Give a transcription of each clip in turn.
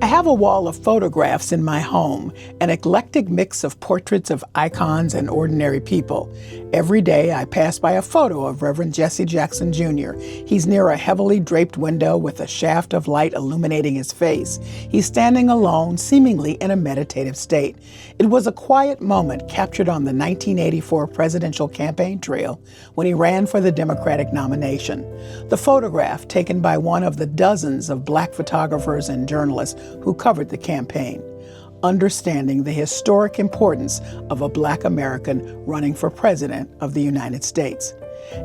I have a wall of photographs in my home, an eclectic mix of portraits of icons and ordinary people. Every day I pass by a photo of Reverend Jesse Jackson Jr. He's near a heavily draped window with a shaft of light illuminating his face. He's standing alone, seemingly in a meditative state. It was a quiet moment captured on the 1984 presidential campaign trail when he ran for the Democratic nomination. The photograph, taken by one of the dozens of Black photographers and journalists who covered the campaign, understanding the historic importance of a Black American running for president of the United States.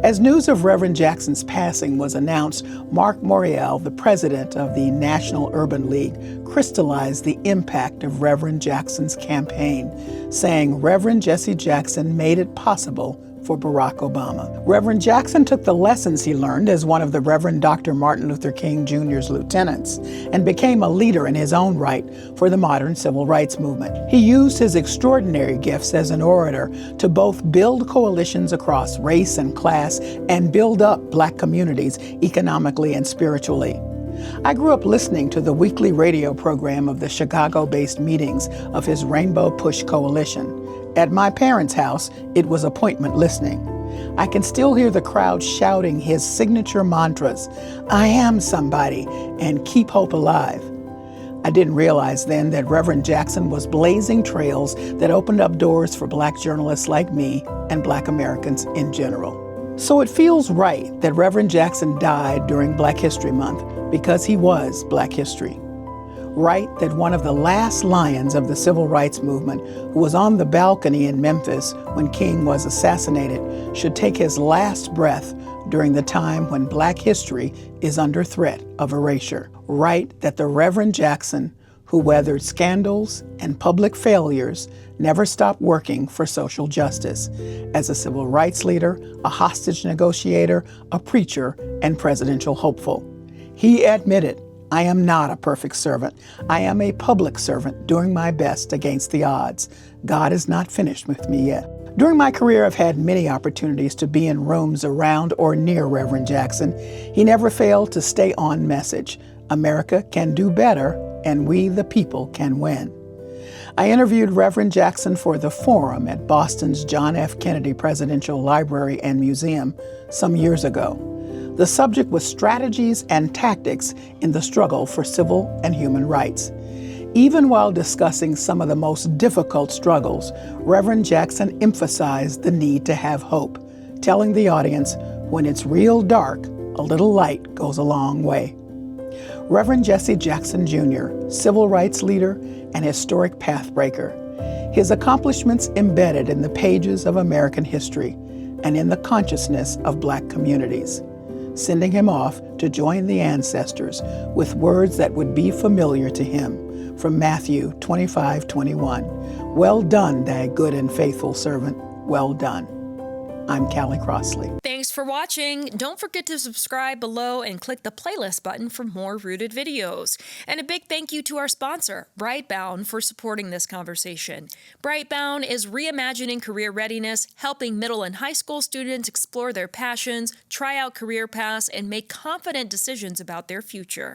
As news of Reverend Jackson's passing was announced, Mark Morial, the president of the National Urban League, crystallized the impact of Reverend Jackson's campaign, saying Reverend Jesse Jackson made it possible for Barack Obama. Reverend Jackson took the lessons he learned as one of the Reverend Dr. Martin Luther King Jr.'s lieutenants and became a leader in his own right for the modern civil rights movement. He used his extraordinary gifts as an orator to both build coalitions across race and class and build up Black communities economically and spiritually. I grew up listening to the weekly radio program of the Chicago-based meetings of his Rainbow Push Coalition. At my parents' house, it was appointment listening. I can still hear the crowd shouting his signature mantras, "I am somebody," and "Keep hope alive." I didn't realize then that Reverend Jackson was blazing trails that opened up doors for Black journalists like me and Black Americans in general. So it feels right that Reverend Jackson died during Black History Month because he was Black history. Right that one of the last lions of the civil rights movement, who was on the balcony in Memphis when King was assassinated, should take his last breath during the time when Black history is under threat of erasure. Right that the Reverend Jackson, who weathered scandals and public failures, never stopped working for social justice as a civil rights leader, a hostage negotiator, a preacher, and presidential hopeful. He admitted, "I am not a perfect servant. I am a public servant doing my best against the odds. God is not finished with me yet." During my career, I've had many opportunities to be in rooms around or near Reverend Jackson. He never failed to stay on message. America can do better, and we, the people, can win. I interviewed Reverend Jackson for The Forum at Boston's John F. Kennedy Presidential Library and Museum some years ago. The subject was strategies and tactics in the struggle for civil and human rights. Even while discussing some of the most difficult struggles, Reverend Jackson emphasized the need to have hope, telling the audience, "When it's real dark, a little light goes a long way." Reverend Jesse Jackson Jr., civil rights leader and historic pathbreaker. His accomplishments embedded in the pages of American history and in the consciousness of Black communities, sending him off to join the ancestors with words that would be familiar to him from Matthew 25:21. "Well done, thy good and faithful servant. Well done." I'm Callie Crossley. Thanks for watching. Don't forget to subscribe below and click the playlist button for more Rooted videos. And a big thank you to our sponsor, Brightbound, for supporting this conversation. Brightbound is reimagining career readiness, helping middle and high school students explore their passions, try out career paths, and make confident decisions about their future.